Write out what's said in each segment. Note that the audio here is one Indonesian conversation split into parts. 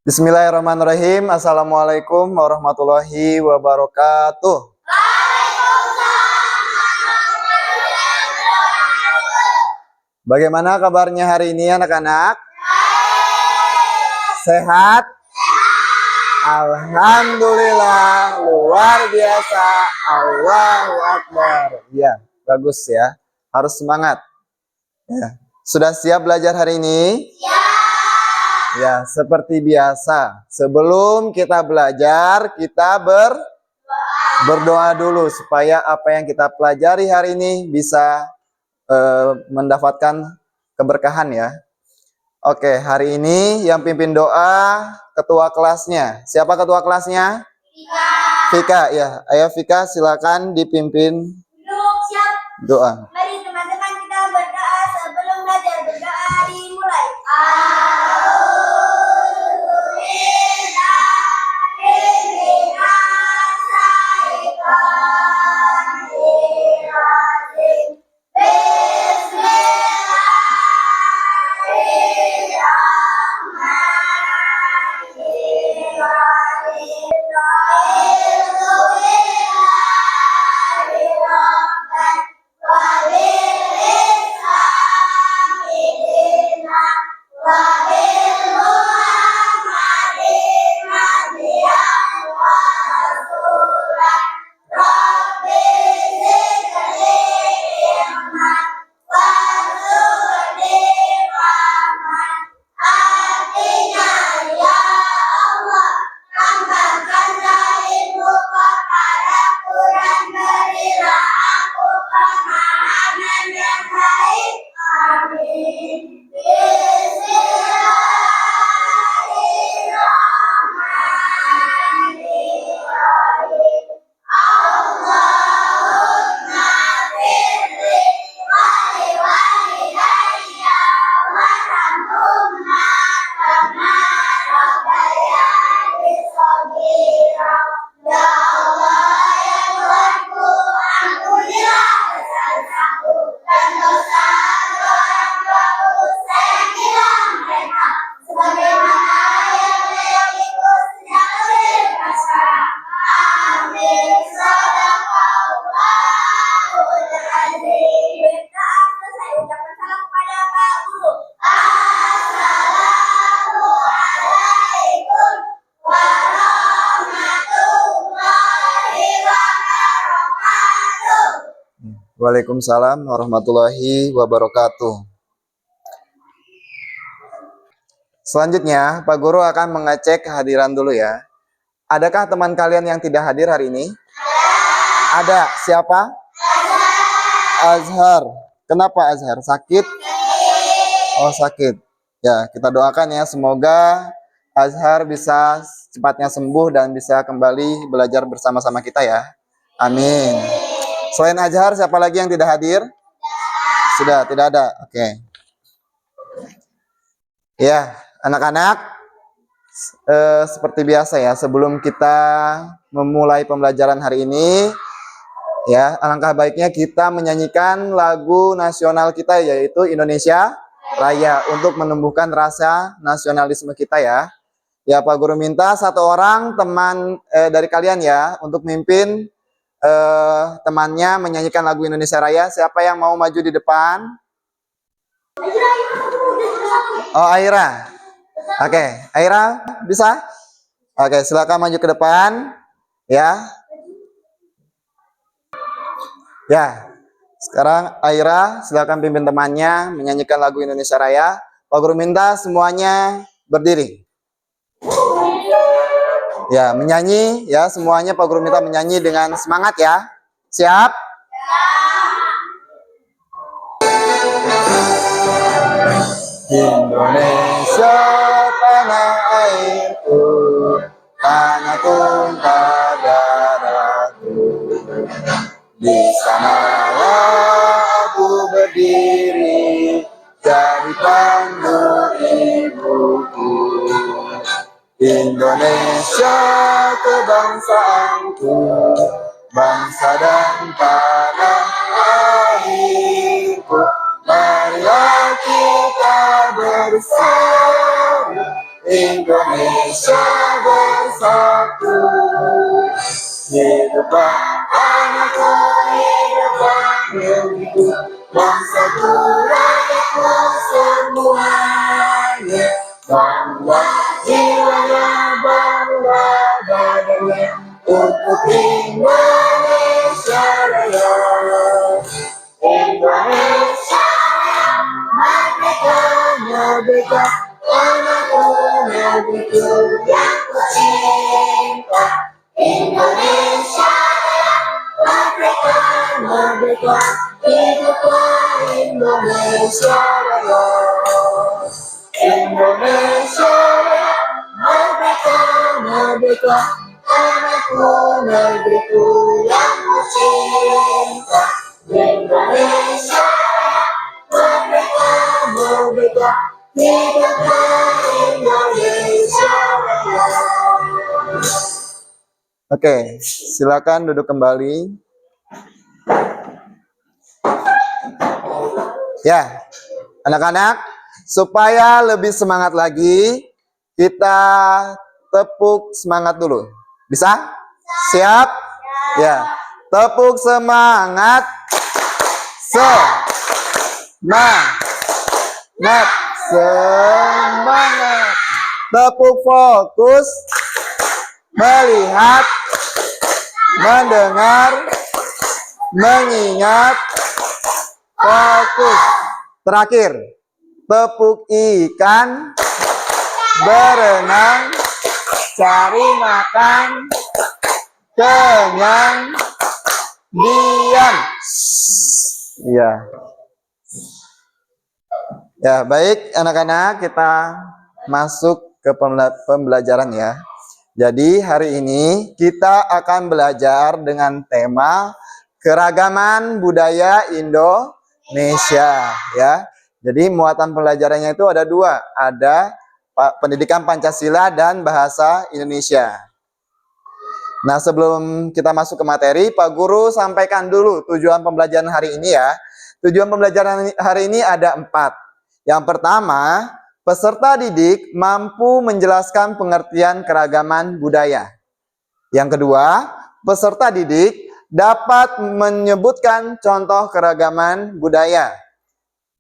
Bismillahirrahmanirrahim. Assalamualaikum warahmatullahi wabarakatuh. Bagaimana kabarnya hari ini anak-anak? Sehat? Alhamdulillah, luar biasa. Allahu Akbar. Ya, bagus ya. Harus semangat. Ya. Sudah siap belajar hari ini? Ya, seperti biasa. Sebelum kita belajar, kita berdoa dulu supaya apa yang kita pelajari hari ini bisa mendapatkan keberkahan ya. Oke, hari ini yang pimpin doa ketua kelasnya. Siapa ketua kelasnya? Vika ya. Ayo Vika, silakan dipimpin doa. Mari teman-teman kita berdoa sebelum belajar. Berdoa dimulai. Waalaikumsalam warahmatullahi wabarakatuh. Selanjutnya, Pak Guru akan mengecek kehadiran dulu ya. Adakah teman kalian yang tidak hadir hari ini? Ada. Siapa? Azhar. Kenapa Azhar? Sakit? Oh, sakit. Ya, kita doakan ya, semoga Azhar bisa cepatnya sembuh dan bisa kembali belajar bersama-sama kita ya. Amin. Selain Azhar, siapa lagi yang tidak hadir? Sudah, tidak ada. Oke. Ya, anak-anak, seperti biasa ya, sebelum kita memulai pembelajaran hari ini, ya, alangkah baiknya kita menyanyikan lagu nasional kita, yaitu Indonesia Raya, untuk menumbuhkan rasa nasionalisme kita ya. Ya, Pak Guru minta satu orang teman dari kalian ya, untuk memimpin temannya menyanyikan lagu Indonesia Raya. Siapa yang mau maju di depan? Oh, Aira. Oke, Aira bisa? Oke, silakan maju ke depan. Ya. Ya. Sekarang Aira silakan pimpin temannya menyanyikan lagu Indonesia Raya. Pak Guru minta semuanya berdiri. Ya, menyanyi ya, semuanya Pak Guru minta menyanyi dengan semangat ya. Siap? Indonesia tanah airku, tanah tumpah darahku. Di sanalah aku berdiri, jadi pandu ibuku. Indonesia kebangsaanku, bangsa dan tanah airku. Marilah kita bersatu Indonesia bersatu. Hiduplah anakku, hiduplah negeriku, bangsaku, rakyatku semuanya. Bangga jiwanya, bangga badannya, untuk Indonesia Raya. Indonesia merdeka, merdeka, anakku, negeriku yang kucinta. Indonesia merdeka, merdeka, hiduplah Indonesia Raya. Indonesia merdeka, merdeka, anakku, negeriku yang kucinta. Indonesia merdeka, merdeka, hiduplah Indonesia Raya. Oke, silakan duduk kembali. Ya, anak-anak, supaya lebih semangat lagi, kita tepuk semangat dulu. Bisa? Siap? Ya, tepuk semangat. Semangat, semangat. Tepuk fokus. Melihat, mendengar, mengingat, fokus. Terakhir, tepuk ikan, berenang, cari makan, kenyang, diam. Iya. Ya, baik anak-anak, kita masuk ke pembelajaran ya. Jadi hari ini kita akan belajar dengan tema keragaman budaya Indonesia ya. Jadi muatan pelajarannya itu ada dua, ada pendidikan Pancasila dan bahasa Indonesia. Nah, sebelum kita masuk ke materi, Pak Guru sampaikan dulu tujuan pembelajaran hari ini ya. Tujuan pembelajaran hari ini ada 4. Yang pertama, peserta didik mampu menjelaskan pengertian keragaman budaya. Yang kedua, peserta didik dapat menyebutkan contoh keragaman budaya.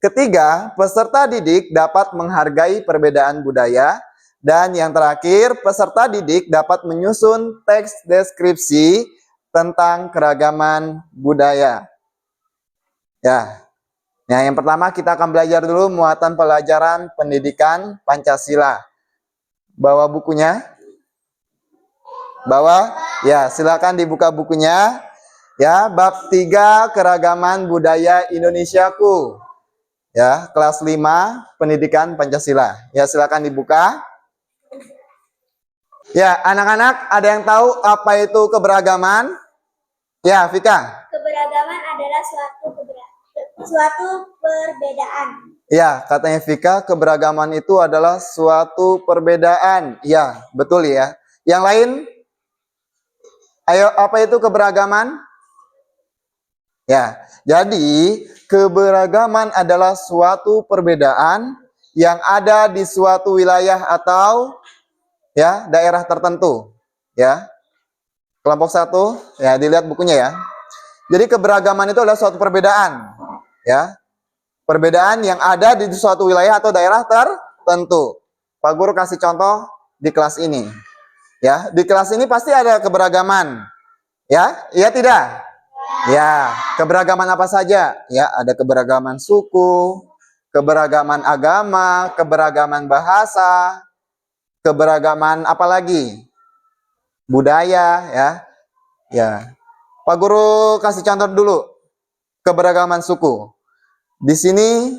Ketiga, peserta didik dapat menghargai perbedaan budaya. Dan yang terakhir, peserta didik dapat menyusun teks deskripsi tentang keragaman budaya. Ya. Nah, yang pertama kita akan belajar dulu muatan pelajaran pendidikan Pancasila. Bawa bukunya? Bawa? Ya, silakan dibuka bukunya. Ya, bab 3 keragaman budaya Indonesiaku. Ya, kelas 5 pendidikan Pancasila. Ya, silakan dibuka. Ya, anak-anak ada yang tahu apa itu keberagaman? Ya, Vika. Keberagaman adalah suatu perbedaan. Ya, katanya Vika, keberagaman itu adalah suatu perbedaan. Ya, betul ya. Yang lain? Ayo, apa itu keberagaman? Ya, jadi keberagaman adalah suatu perbedaan yang ada di suatu wilayah atau ya daerah tertentu. Ya, kelompok 1, ya dilihat bukunya ya. Jadi keberagaman itu adalah suatu perbedaan. Ya, perbedaan yang ada di suatu wilayah atau daerah tertentu. Pak Guru kasih contoh di kelas ini. Ya, di kelas ini pasti ada keberagaman. Ya, iya tidak? Ya, keberagaman apa saja? Ya, ada keberagaman suku, keberagaman agama, keberagaman bahasa, keberagaman apa lagi? Budaya, ya. Ya. Pak Guru kasih contoh dulu. Keberagaman suku. Di sini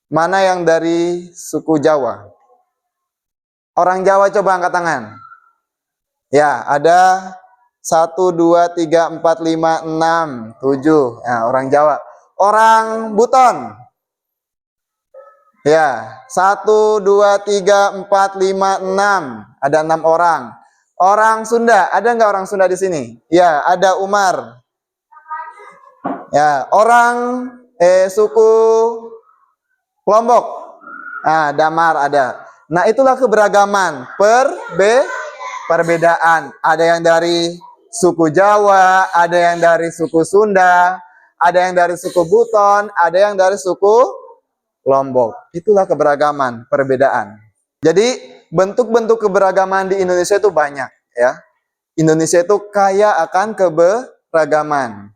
mana yang dari suku Jawa? Orang Jawa coba angkat tangan. Ya, ada 1, 2, 3, 4, 5, 6, 7. Ya, orang Jawa. Orang Buton. Ya, 1, 2, 3, 4, 5, 6. Ada 6 orang. Orang Sunda, ada nggak orang Sunda di sini? Ya, ada Umar. Ya, orang suku Lombok. Nah, Damar ada. Nah, itulah keberagaman, perbedaan. Ada yang dari suku Jawa, ada yang dari suku Sunda, ada yang dari suku Buton, ada yang dari suku Lombok. Itulah keberagaman, perbedaan. Jadi, bentuk-bentuk keberagaman di Indonesia itu banyak, ya. Indonesia itu kaya akan keberagaman.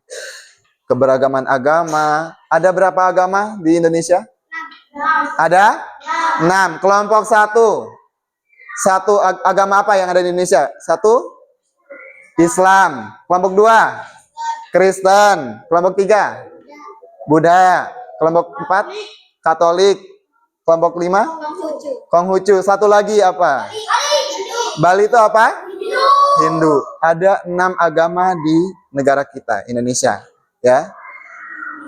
Keberagaman agama. Ada berapa agama di Indonesia? Ada 6. Kelompok satu. Satu agama apa yang ada di Indonesia? Satu, Islam. Kelompok 2, Kristen. Kelompok 3, Buddha. Kelompok 4, Katolik. Kelompok 5, Konghucu. Satu lagi apa? Bali itu apa? Hindu. Ada 6 agama di negara kita, Indonesia. Ya,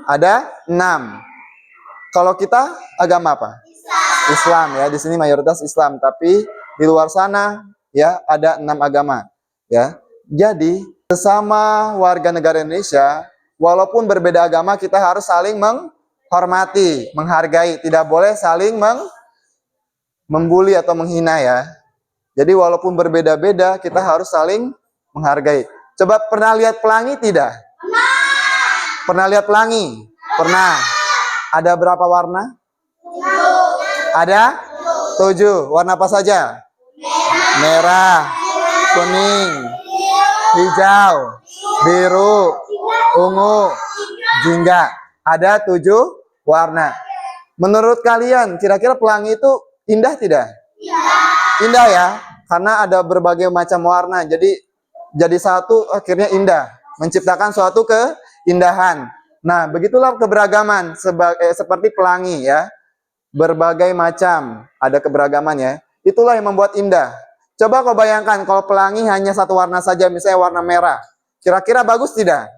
ada 6. Kalau kita agama apa? Islam, ya. Di sini mayoritas Islam, tapi di luar sana ya ada 6 agama, ya. Jadi sesama warga negara Indonesia, walaupun berbeda agama, kita harus saling menghormati, menghargai, tidak boleh saling membuli atau menghina, ya. Jadi walaupun berbeda-beda, kita harus saling menghargai. Coba pernah lihat pelangi tidak? Pernah lihat pelangi? Pernah. Ada berapa warna? Ada 7. Warna apa saja? Merah, kuning, hijau, biru, ungu, jingga. Ada 7 warna. Menurut kalian, kira-kira pelangi itu indah tidak? Indah, ya, karena ada berbagai macam warna. Jadi satu akhirnya indah, menciptakan suatu keindahan. Nah, begitulah keberagaman seperti pelangi, ya. Berbagai macam, ada keberagaman, ya. Itulah yang membuat indah. Coba kau bayangkan kalau pelangi hanya satu warna saja, misalnya warna merah. Kira-kira bagus tidak?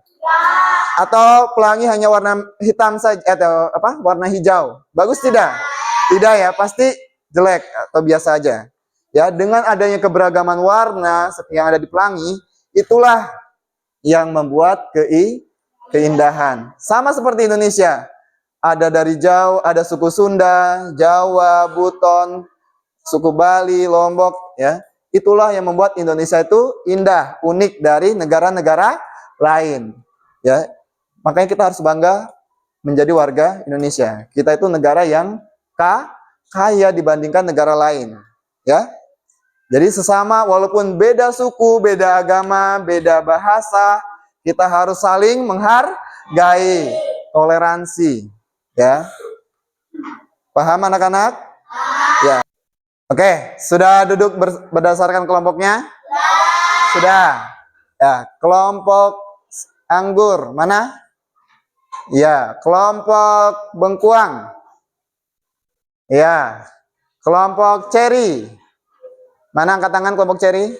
Atau pelangi hanya warna hitam saja atau warna hijau. Bagus tidak? Tidak, ya, pasti jelek atau biasa aja. Ya, dengan adanya keberagaman warna yang ada di pelangi, itulah yang membuat keindahan. Sama seperti Indonesia. Ada dari Jawa, ada suku Sunda, Jawa, Buton, suku Bali, Lombok, ya. Itulah yang membuat Indonesia itu indah, unik dari negara-negara lain, ya. Makanya kita harus bangga menjadi warga Indonesia. Kita itu negara yang kaya dibandingkan negara lain, ya. Jadi sesama, walaupun beda suku, beda agama, beda bahasa, kita harus saling menghargai, toleransi, ya. Paham anak-anak? Ya. Oke, sudah duduk berdasarkan kelompoknya? Sudah. Ya, kelompok anggur mana? Ya, kelompok bengkuang. Ya, kelompok ceri. Mana angkat tangan kelompok ceri?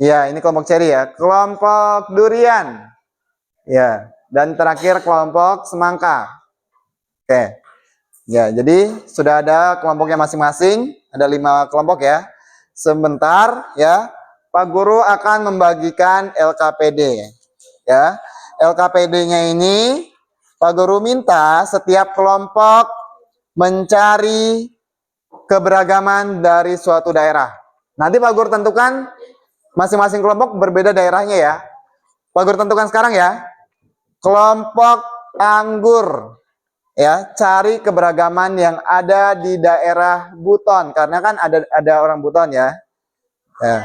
Ya, ini kelompok ceri, ya. Kelompok durian. Ya, dan terakhir kelompok semangka. Oke. Ya, jadi sudah ada kelompoknya masing-masing, ada 5 kelompok, ya. Sebentar, ya. Pak Guru akan membagikan LKPD, ya. LKPD-nya ini Pak Guru minta setiap kelompok mencari keberagaman dari suatu daerah. Nanti Pak Guru tentukan masing-masing kelompok berbeda daerahnya, ya. Pak Guru tentukan sekarang, ya. Kelompok anggur, ya, cari keberagaman yang ada di daerah Buton, karena kan ada orang Buton, ya. Ya.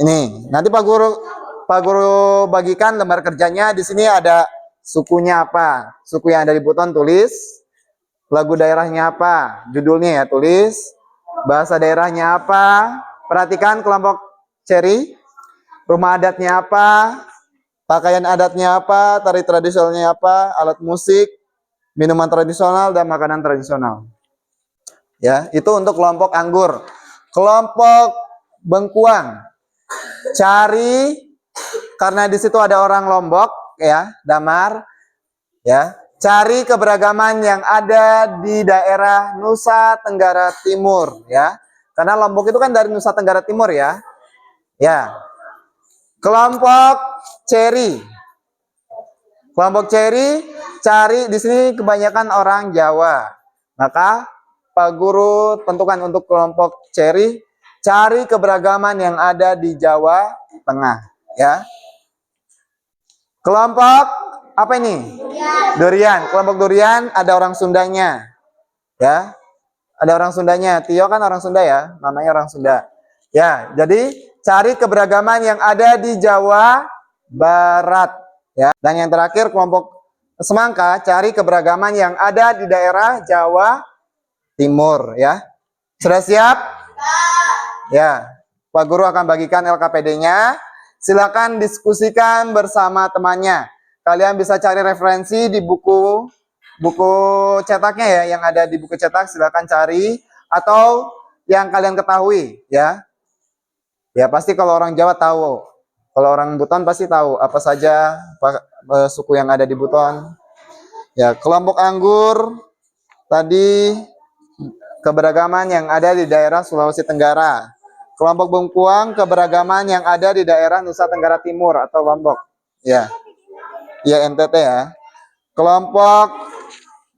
Ini nanti Pak Guru bagikan lembar kerjanya. Di sini ada sukunya apa, suku yang ada di Buton tulis, lagu daerahnya apa, judulnya, ya, tulis, bahasa daerahnya apa. Perhatikan kelompok ceri, rumah adatnya apa, pakaian adatnya apa, tari tradisionalnya apa, alat musik, minuman tradisional, dan makanan tradisional. Ya, itu untuk kelompok anggur. Kelompok bengkuang, cari, karena di situ ada orang Lombok, ya, Damar, ya, cari keberagaman yang ada di daerah Nusa Tenggara Timur, ya. Karena Lombok itu kan dari Nusa Tenggara Timur, ya. Ya. Kelompok ceri. Kelompok ceri cari di sini kebanyakan orang Jawa. Maka Pak Guru tentukan untuk kelompok Cherry, cari keberagaman yang ada di Jawa Tengah, ya. Kelompok apa ini? Durian. Kelompok durian ada orang Sundanya, ya. Ada orang Sundanya. Tio kan orang Sunda ya, namanya orang Sunda. Ya, jadi cari keberagaman yang ada di Jawa Barat, ya. Dan yang terakhir kelompok Semangka, cari keberagaman yang ada di daerah Jawa Timur, ya. Sudah siap? Ya. Pak Guru akan bagikan LKPD-nya. Silakan diskusikan bersama temannya. Kalian bisa cari referensi di buku cetaknya ya, yang ada di buku cetak silakan cari, atau yang kalian ketahui, ya. Ya pasti kalau orang Jawa tahu. Kalau orang Buton pasti tahu apa saja suku yang ada di Buton. Ya, kelompok anggur tadi keberagaman yang ada di daerah Sulawesi Tenggara. Kelompok bengkuang keberagaman yang ada di daerah Nusa Tenggara Timur atau Lombok. Ya. Ya NTT ya. Kelompok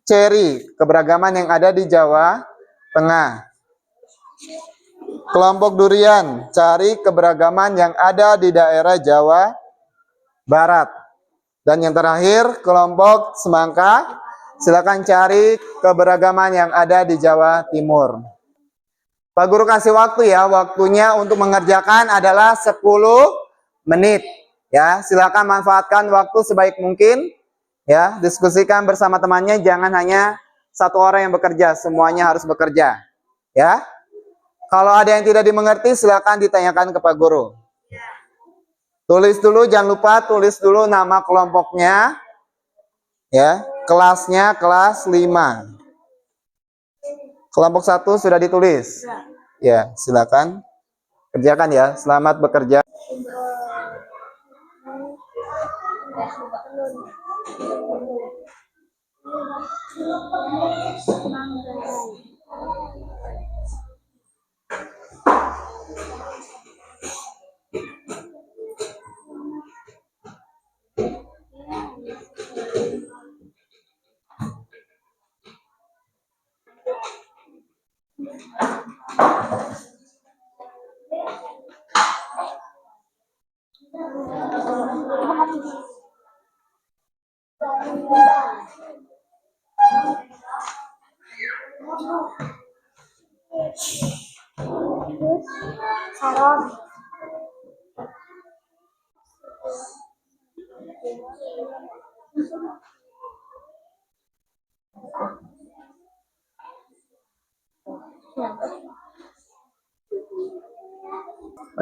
Cherry keberagaman yang ada di Jawa Tengah. Kelompok durian cari keberagaman yang ada di daerah Jawa Barat. Dan yang terakhir kelompok semangka silakan cari keberagaman yang ada di Jawa Timur. Pak Guru kasih waktu ya, waktunya untuk mengerjakan adalah 10 menit. Ya, silakan manfaatkan waktu sebaik mungkin. Ya, diskusikan bersama temannya, jangan hanya satu orang yang bekerja, semuanya harus bekerja. Ya. Kalau ada yang tidak dimengerti silakan ditanyakan ke Pak Guru. Tulis dulu, jangan lupa tulis dulu nama kelompoknya. Ya, kelasnya kelas 5. Kelompok 1 sudah ditulis. Ya, silakan kerjakan ya. Selamat bekerja.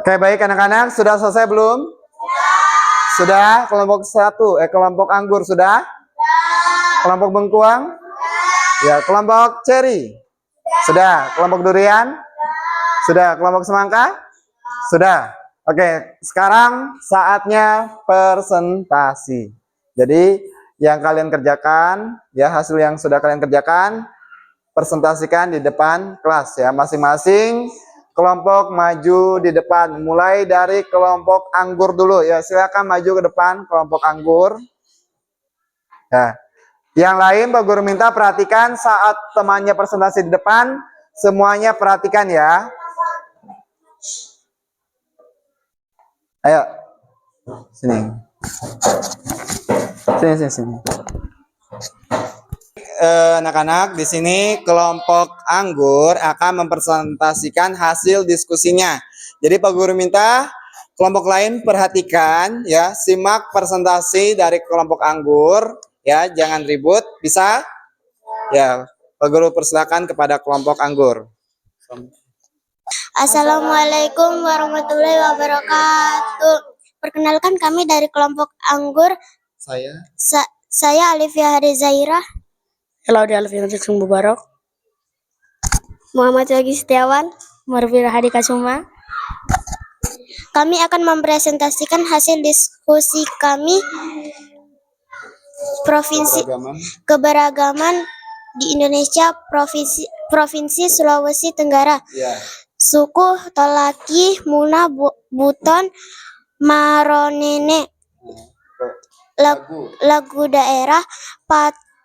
Oke, baik anak-anak, sudah selesai belum? Sudah. Kelompok 1, kelompok anggur sudah? Kelompok bengkuang? Ya, kelompok cherry? Sudah. Kelompok durian? Sudah. Kelompok semangka? Sudah. Oke, sekarang saatnya presentasi. Jadi, yang kalian kerjakan, ya hasil yang sudah kalian kerjakan, presentasikan di depan kelas ya. Masing-masing kelompok maju di depan. Mulai dari kelompok anggur dulu ya. Silakan maju ke depan kelompok anggur. Ya. Yang lain Pak Guru minta perhatikan saat temannya presentasi di depan, semuanya perhatikan ya. Ayo. Sini. Sini. Anak-anak, di sini kelompok anggur akan mempresentasikan hasil diskusinya. Jadi Pak Guru minta kelompok lain perhatikan ya, simak presentasi dari kelompok anggur ya, jangan ribut, bisa? Ya, Pak Guru persilakan kepada kelompok anggur. Assalamualaikum warahmatullahi wabarakatuh. Perkenalkan kami dari kelompok anggur. Saya Alifia Hadi Zaira. Claudia Alvina Jackson Mubarak. Muhammad Wagi Setiawan. Marvira Hadi Kasuma. Kami akan mempresentasikan hasil diskusi kami keberagaman di Indonesia, Provinsi Sulawesi Tenggara. Ya. Suku Tolaki, Muna, Buton, Maronene. Lagu daerah,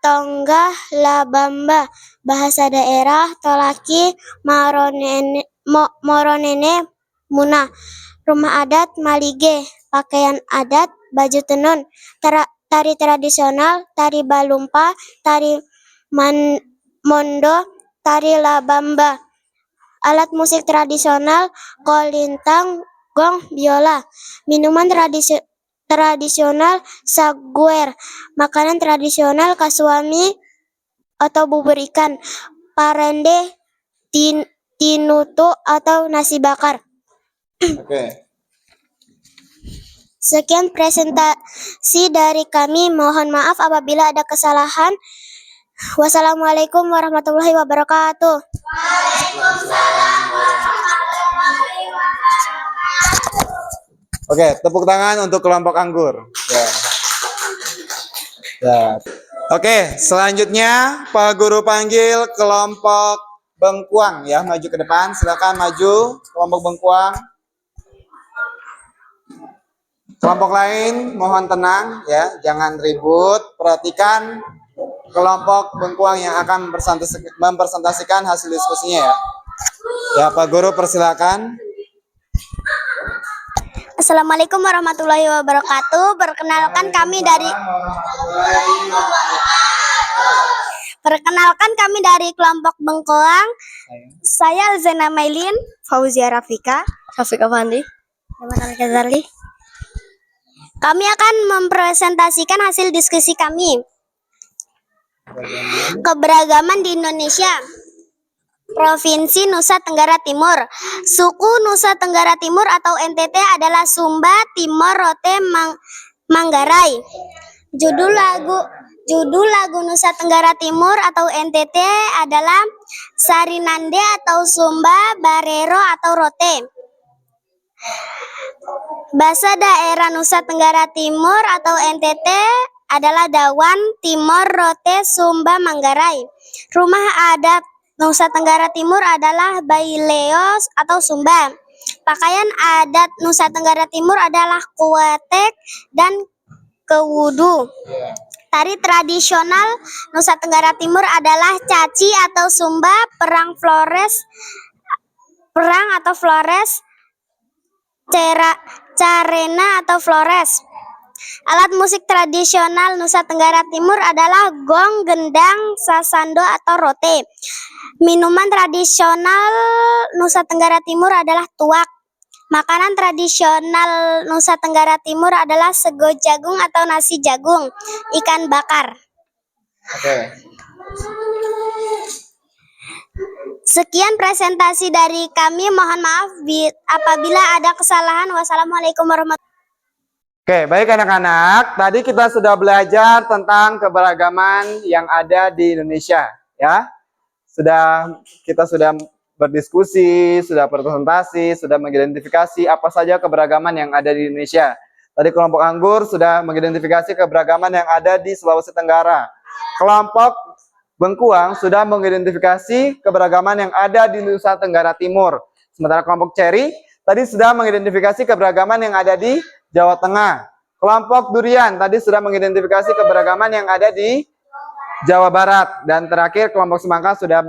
Tonggah Labamba, bahasa daerah Tolaki Moronene Muna, rumah adat Malige, pakaian adat baju tenun, tari tradisional, tari balumpa, tari mondo, tari labamba, alat musik tradisional, kolintang, gong, biola, minuman tradisional, saguer, makanan tradisional, kasuami atau bubur ikan, parende, tinutu atau nasi bakar. Oke. Sekian presentasi dari kami. Mohon maaf apabila ada kesalahan. Wassalamualaikum warahmatullahi wabarakatuh. Oke, tepuk tangan untuk kelompok anggur. Ya. Ya. Oke, selanjutnya Pak Guru panggil kelompok bengkuang ya, maju ke depan. Silakan maju kelompok bengkuang. Kelompok lain mohon tenang ya, jangan ribut. Perhatikan kelompok bengkuang yang akan mempresentasikan hasil diskusinya ya. Ya, Pak Guru persilakan. Assalamualaikum warahmatullahi wabarakatuh. Perkenalkan kami dari kelompok bengkoang. Saya Zena Mailin, Fauzia Rafika, Rafiq Afandi. Kami akan mempresentasikan hasil diskusi kami. Keberagaman di Indonesia. Provinsi Nusa Tenggara Timur. Suku Nusa Tenggara Timur atau NTT adalah Sumba, Timor, Rote, Manggarai. Judul lagu Nusa Tenggara Timur atau NTT adalah Sarinande atau Sumba, Barero atau Rote. Bahasa daerah Nusa Tenggara Timur atau NTT adalah Dawan, Timor, Rote, Sumba, Manggarai. Rumah adat Nusa Tenggara Timur adalah Baileos atau Sumba. Pakaian adat Nusa Tenggara Timur adalah kuatek dan kewudu. Tari tradisional Nusa Tenggara Timur adalah caci atau Sumba, perang atau flores, carena atau flores. Alat musik tradisional Nusa Tenggara Timur adalah gong, gendang, sasando atau rote. Minuman tradisional Nusa Tenggara Timur adalah tuak. Makanan tradisional Nusa Tenggara Timur adalah sego jagung atau nasi jagung, ikan bakar. Oke. Sekian presentasi dari kami. Mohon maaf apabila ada kesalahan. Wassalamualaikum warahmatullahi wabarakatuh. Oke, baik anak-anak. Tadi kita sudah belajar tentang keberagaman yang ada di Indonesia, ya. Kita sudah berdiskusi, sudah presentasi, sudah mengidentifikasi apa saja keberagaman yang ada di Indonesia. Tadi kelompok anggur sudah mengidentifikasi keberagaman yang ada di Sulawesi Tenggara. Kelompok bengkuang sudah mengidentifikasi keberagaman yang ada di Nusa Tenggara Timur. Sementara kelompok ceri tadi sudah mengidentifikasi keberagaman yang ada di Jawa Tengah. Kelompok durian tadi sudah mengidentifikasi keberagaman yang ada di Jawa Barat. Dan terakhir kelompok semangka sudah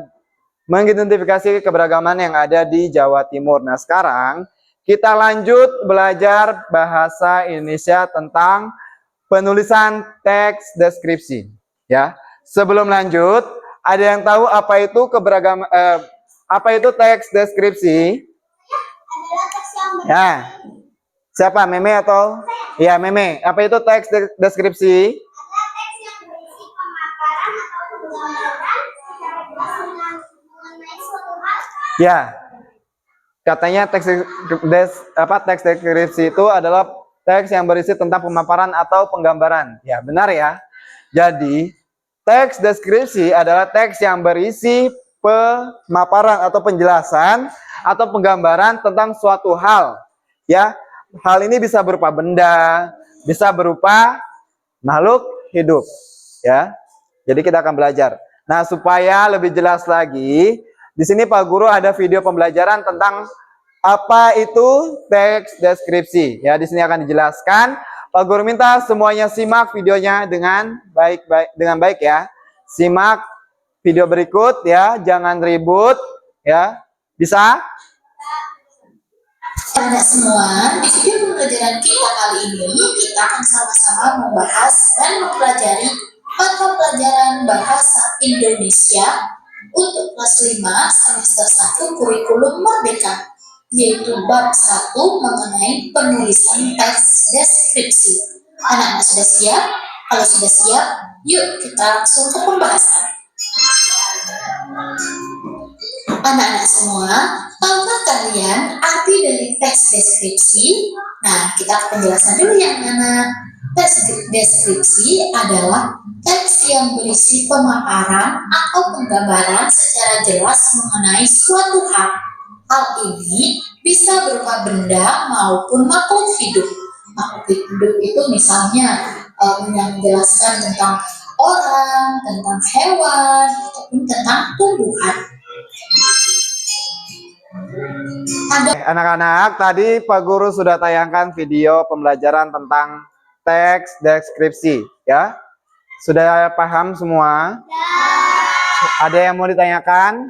mengidentifikasi keberagaman yang ada di Jawa Timur. Nah, sekarang kita lanjut belajar bahasa Indonesia tentang penulisan teks deskripsi. Ya, sebelum lanjut, ada yang tahu apa itu teks deskripsi? Ya, siapa? Meme atau? Ya, Meme. Apa itu teks deskripsi? Ya, katanya teks deskripsi itu adalah teks yang berisi tentang pemaparan atau penggambaran. Ya, benar ya. Jadi, teks deskripsi adalah teks yang berisi pemaparan atau penjelasan atau penggambaran tentang suatu hal. Ya, hal ini bisa berupa benda, bisa berupa makhluk hidup. Ya, jadi kita akan belajar. Nah, supaya lebih jelas lagi, di sini Pak Guru ada video pembelajaran tentang apa itu teks deskripsi. Ya, di sini akan dijelaskan. Pak Guru minta semuanya simak videonya dengan baik ya. simak video berikut ya, jangan ribut ya. Bisa? Anak semua, di video pembelajaran kita kali ini, kita akan sama-sama membahas dan mempelajari mata pelajaran bahasa Indonesia untuk kelas 5 semester 1 kurikulum Merdeka, yaitu bab 1 mengenai penulisan teks deskripsi. Anak-anak sudah siap? Kalau sudah siap, yuk kita langsung ke pembahasan. Anak-anak semua, tahukah kalian arti dari teks deskripsi? Nah, kita ke penjelasan dulu yang mana. Teks deskripsi adalah teks yang berisi pemaparan atau penggambaran secara jelas mengenai suatu hal. Hal ini bisa berupa benda maupun makhluk hidup. Makhluk hidup itu misalnya yang menjelaskan tentang orang, tentang hewan, ataupun tentang tumbuhan. Anak-anak, tadi Pak Guru sudah tayangkan video pembelajaran tentang teks deskripsi ya. Sudah paham semua? Ada yang mau ditanyakan?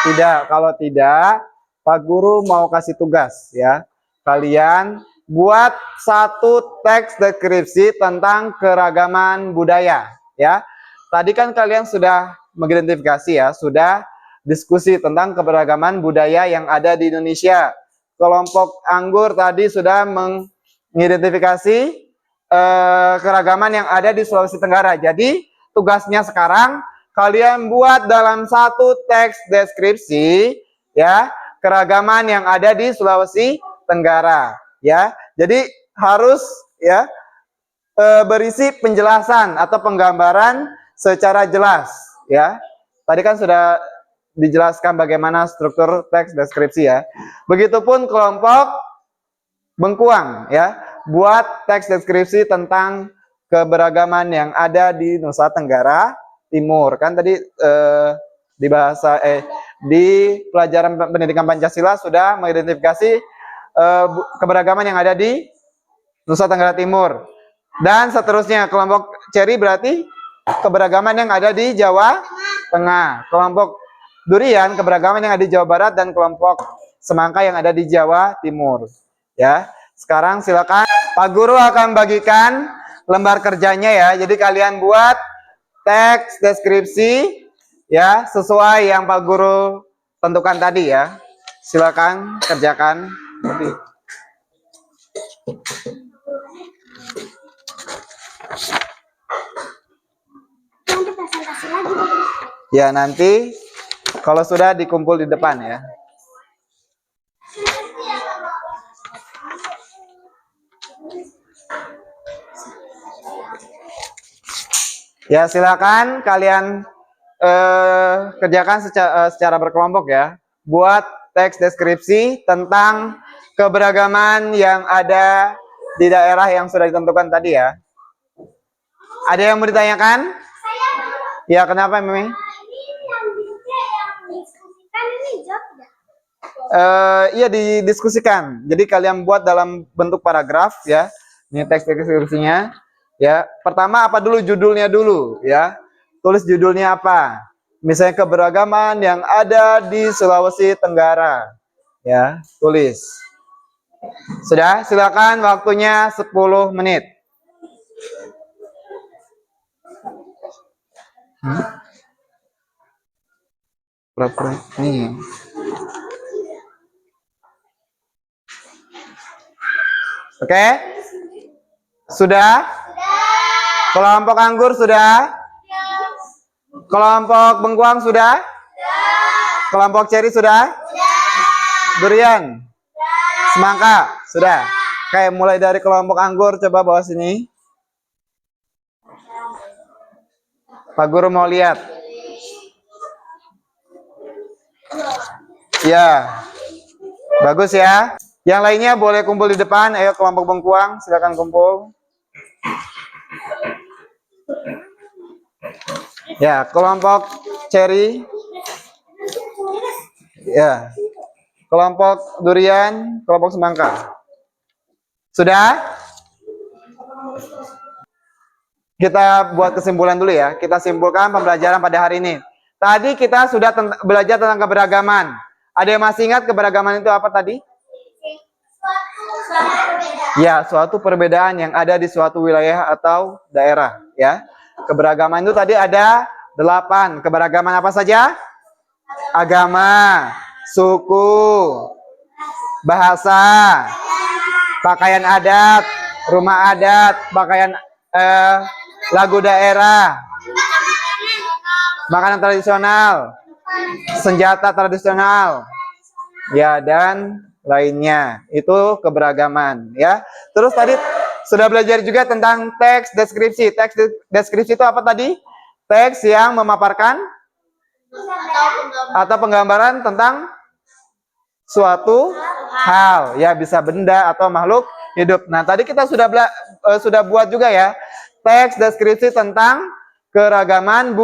Tidak. Kalau tidak, Pak Guru mau kasih tugas ya. Kalian buat satu teks deskripsi tentang keragaman budaya ya. Tadi kan kalian sudah mengidentifikasi ya, sudah diskusi tentang keberagaman budaya yang ada di Indonesia. Kelompok Anggur tadi sudah mengidentifikasi keragaman yang ada di Sulawesi Tenggara. Jadi tugasnya sekarang kalian buat dalam satu teks deskripsi ya keragaman yang ada di Sulawesi Tenggara ya. Jadi harus ya berisi penjelasan atau penggambaran secara jelas ya. Tadi kan sudah dijelaskan bagaimana struktur teks deskripsi ya. Begitupun kelompok Bengkuang ya, buat teks deskripsi tentang keberagaman yang ada di Nusa Tenggara Timur. Kan tadi di pelajaran pendidikan Pancasila sudah mengidentifikasi keberagaman yang ada di Nusa Tenggara Timur. Dan seterusnya kelompok Ceri berarti keberagaman yang ada di Jawa Tengah. Kelompok Durian keberagaman yang ada di Jawa Barat, dan kelompok Semangka yang ada di Jawa Timur. Ya, sekarang silakan Pak Guru akan bagikan lembar kerjanya ya. Jadi kalian buat teks deskripsi ya sesuai yang Pak Guru tentukan tadi ya. Silakan kerjakan. Ya, nanti kalau sudah dikumpul di depan ya. Ya, silakan kalian kerjakan secara berkelompok ya. Buat teks deskripsi tentang keberagaman yang ada di daerah yang sudah ditentukan tadi ya. Ada yang mau ditanyakan? Ya, kenapa Mimi? Iya, didiskusikan. Jadi kalian buat dalam bentuk paragraf ya. Ini teks deskripsinya. Ya, pertama apa dulu judulnya dulu ya. Tulis judulnya apa? Misalnya keberagaman yang ada di Sulawesi Tenggara. Ya, tulis. Sudah, silakan waktunya 10 menit. Pura-pura nih. Oke? Sudah? Kelompok Anggur sudah? Kelompok Bengkuang sudah? Kelompok Ceri sudah? Durian? Semangka? Sudah? Oke, mulai dari kelompok Anggur, coba bawa sini. Pak Guru mau lihat. Ya. Bagus ya. Yang lainnya boleh kumpul di depan. Ayo kelompok Bengkuang, silakan kumpul. Ya, kelompok Ceri. Ya. Kelompok Durian, kelompok Semangka. Sudah? Kita buat kesimpulan dulu ya. Kita simpulkan pembelajaran pada hari ini. Tadi kita sudah belajar tentang keberagaman. Ada yang masih ingat keberagaman itu apa tadi? Ya, suatu perbedaan yang ada di suatu wilayah atau daerah. Ya, keberagaman itu tadi ada 8. Keberagaman apa saja? Agama, suku, bahasa, pakaian adat, rumah adat, pakaian lagu daerah, makanan tradisional, senjata tradisional, ya, dan lainnya. Itu keberagaman, ya. Terus tadi sudah belajar juga tentang teks deskripsi. Teks deskripsi itu apa tadi? Teks yang memaparkan atau penggambaran tentang suatu hal, ya, bisa benda atau makhluk hidup. Nah, tadi kita sudah buat juga ya teks deskripsi tentang keragaman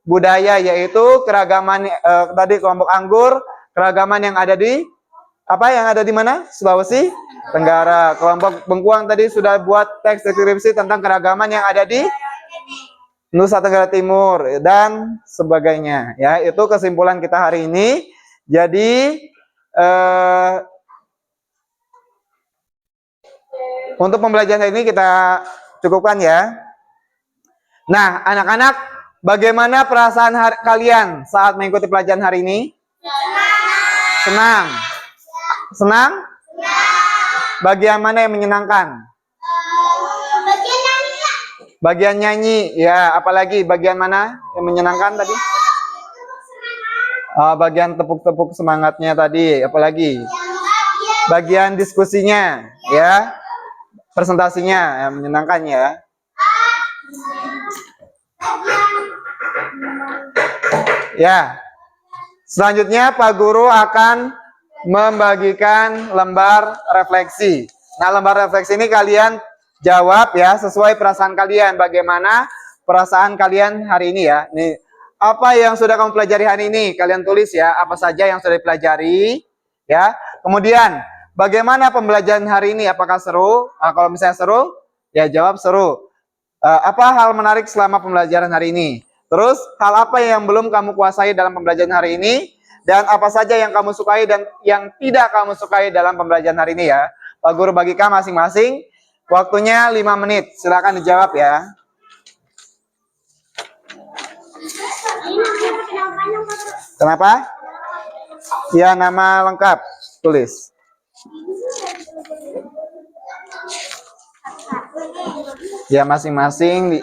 budaya, yaitu keragaman tadi kelompok Anggur, keragaman yang ada di mana? Sulawesi Tenggara. Kelompok Bengkuang tadi sudah buat teks deskripsi tentang keragaman yang ada di Nusa Tenggara Timur dan sebagainya. Ya, itu kesimpulan kita hari ini. Jadi untuk pembelajaran ini kita cukupkan ya. Nah, anak-anak, bagaimana perasaan kalian saat mengikuti pelajaran hari ini? Senang. Senang? Bagian mana yang menyenangkan? Bagian nyanyi. Ya, apalagi bagian mana yang menyenangkan tadi? Bagian tepuk-tepuk semangatnya tadi. Apalagi? Bagian diskusinya, ya. Presentasinya yang menyenangkan ya. Ya. Selanjutnya Pak Guru akan membagikan lembar refleksi. Nah, lembar refleksi ini kalian jawab ya sesuai perasaan kalian. Bagaimana perasaan kalian hari ini ya? Nih, apa yang sudah kamu pelajari hari ini? Kalian tulis ya, apa saja yang sudah dipelajari ya. Kemudian, bagaimana pembelajaran hari ini? Apakah seru? Nah, kalau misalnya seru, ya jawab seru. Apa hal menarik selama pembelajaran hari ini? Terus, hal apa yang belum kamu kuasai dalam pembelajaran hari ini? Dan apa saja yang kamu sukai dan yang tidak kamu sukai dalam pembelajaran hari ini ya. Pak Guru bagikan masing-masing. Waktunya 5 menit. Silakan dijawab ya. Kenapa? Ya, nama lengkap. Tulis. Ya, masing-masing.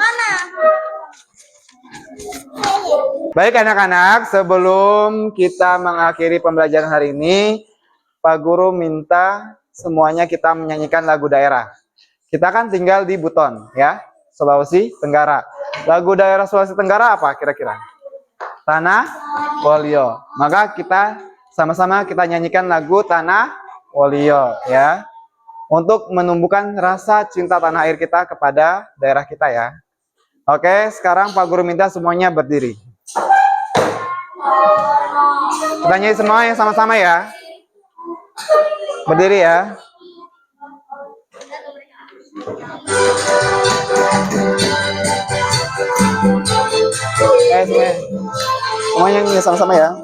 Baik anak-anak, sebelum kita mengakhiri pembelajaran hari ini, Pak Guru minta semuanya kita menyanyikan lagu daerah. Kita kan tinggal di Buton, ya, Sulawesi Tenggara. Lagu daerah Sulawesi Tenggara apa kira-kira? Tanah Wolio. Maka kita sama-sama kita nyanyikan lagu Tanah Wolio, ya, untuk menumbuhkan rasa cinta tanah air kita kepada daerah kita ya. Oke, sekarang Pak Guru minta semuanya berdiri. Kita nyanyi semua yang sama-sama ya. Berdiri ya. Semuanya nyanyi sama-sama ya.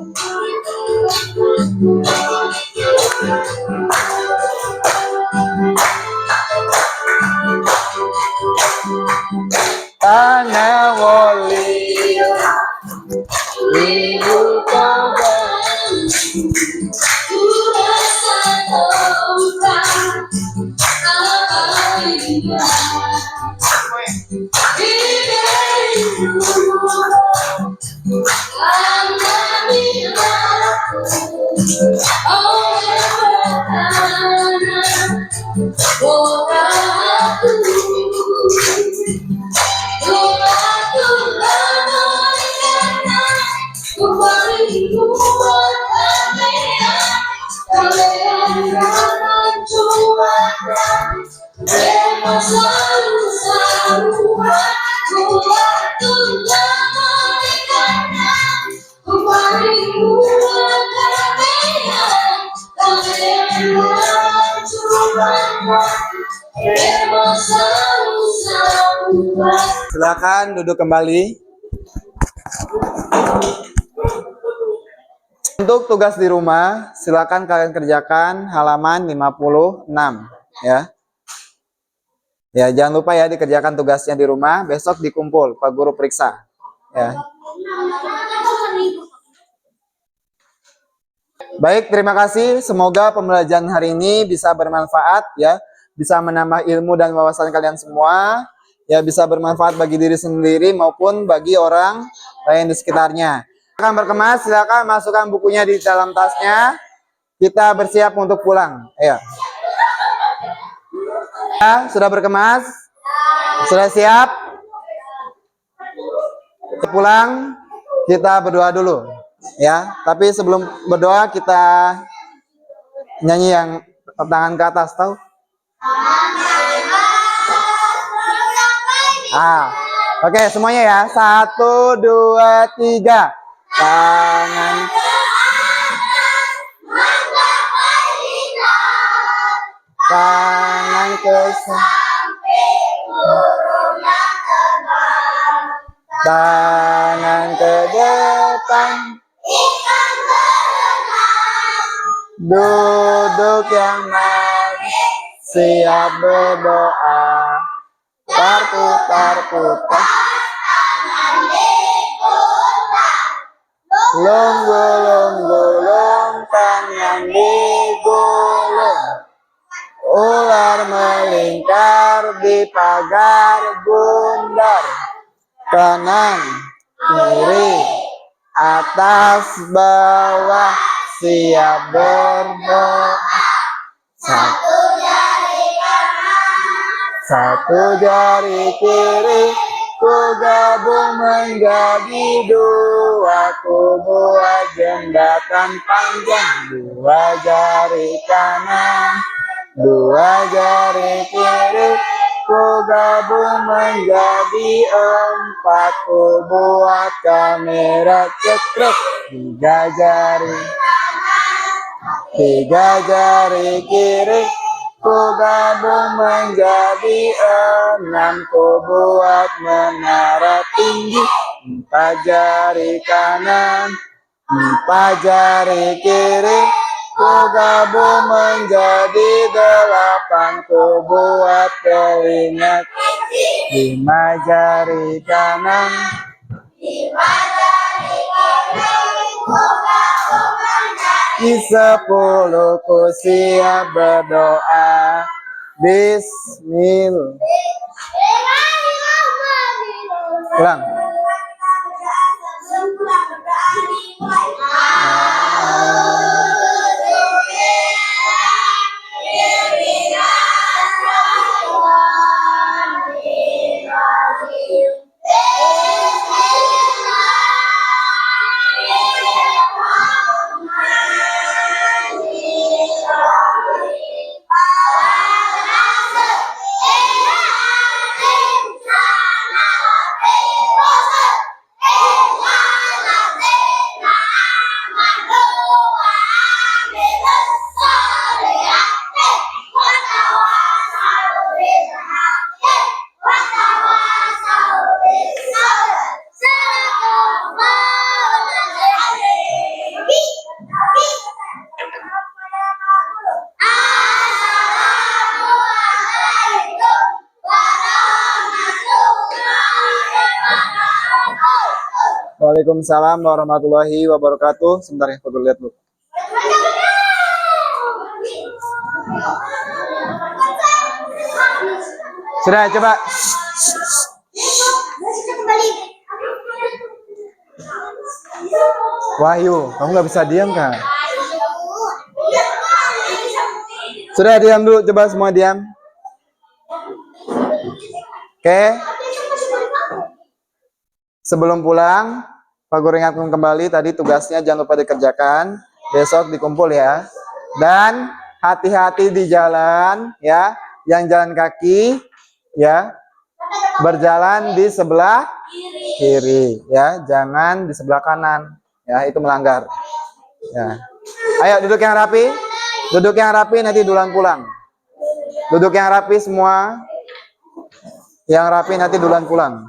Tanah Wolio, ibu kabar, Queremos usar Silakan duduk kembali. Untuk tugas di rumah, silakan kalian kerjakan halaman 56 ya. Ya, jangan lupa ya dikerjakan tugasnya di rumah, besok dikumpul, Pak Guru periksa. Ya. Baik, terima kasih. Semoga pembelajaran hari ini bisa bermanfaat ya, bisa menambah ilmu dan wawasan kalian semua, ya bisa bermanfaat bagi diri sendiri maupun bagi orang lain di sekitarnya. Silakan berkemas, silakan masukkan bukunya di dalam tasnya. Kita bersiap untuk pulang. Ya, sudah berkemas? Sudah siap? Pulang, kita berdoa dulu. Ya, tapi sebelum berdoa kita nyanyi yang tangan ke atas, tahu? Oke, semuanya ya. 1, 2, 3. Tangan ke tangan ke depan. Duduk yang manis, siap berdoa. Putar-putar. Gulung tangan digulung. Ular melingkar di pagar bundar. Kanan, kiri, atas, bawah, siap berdoa. Satu jari kiri, ku gabung menjadi 2, ku buat jembatan panjang. 2 jari kanan, 2 jari kiri, ku gabung menjadi 4, ku buat kamera cekrek. 3 jari, 3 jari kiri, ku gabung menjadi 6, ku buat menara tinggi. 4 jari kanan, 4 jari kiri, ku gabung menjadi 8, ku buat telinga. 5 jari kanan, 5 jari kiri, ku gabung menjadi 10, ku siap berdoa. Bismillah. Ulang. Waalaikumsalam warahmatullahi wabarakatuh. Sebentar ya, aku lihat dulu. Sudah, coba. Wahyu, kamu nggak bisa diam kan? Sudah, diam dulu, coba semua diam. Oke. Sebelum pulang, Pak Guru ingatkan kembali tadi tugasnya jangan lupa dikerjakan. Besok dikumpul ya. Dan hati-hati di jalan ya. Yang jalan kaki ya. Berjalan di sebelah kiri ya. Jangan di sebelah kanan. Ya, itu melanggar. Ya. Ayo duduk yang rapi. Duduk yang rapi nanti duluan pulang. Duduk yang rapi semua. Yang rapi nanti duluan pulang.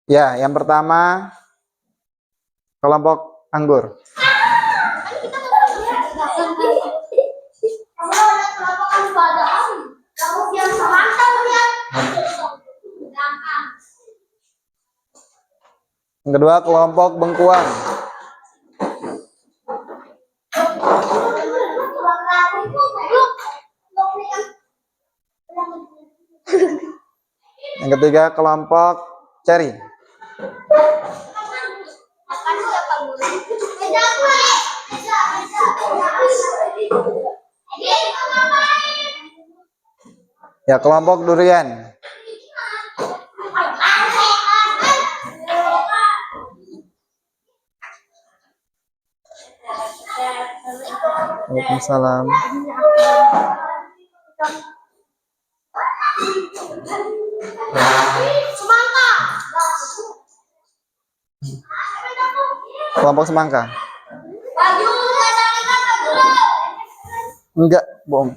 Ya, yang pertama kelompok anggur. Yang kedua kelompok bengkuang. Yang ketiga kelompok ceri. Ya, kelompok durian. Waalaikumsalam. Kelompok semangka. Enggak, bohong.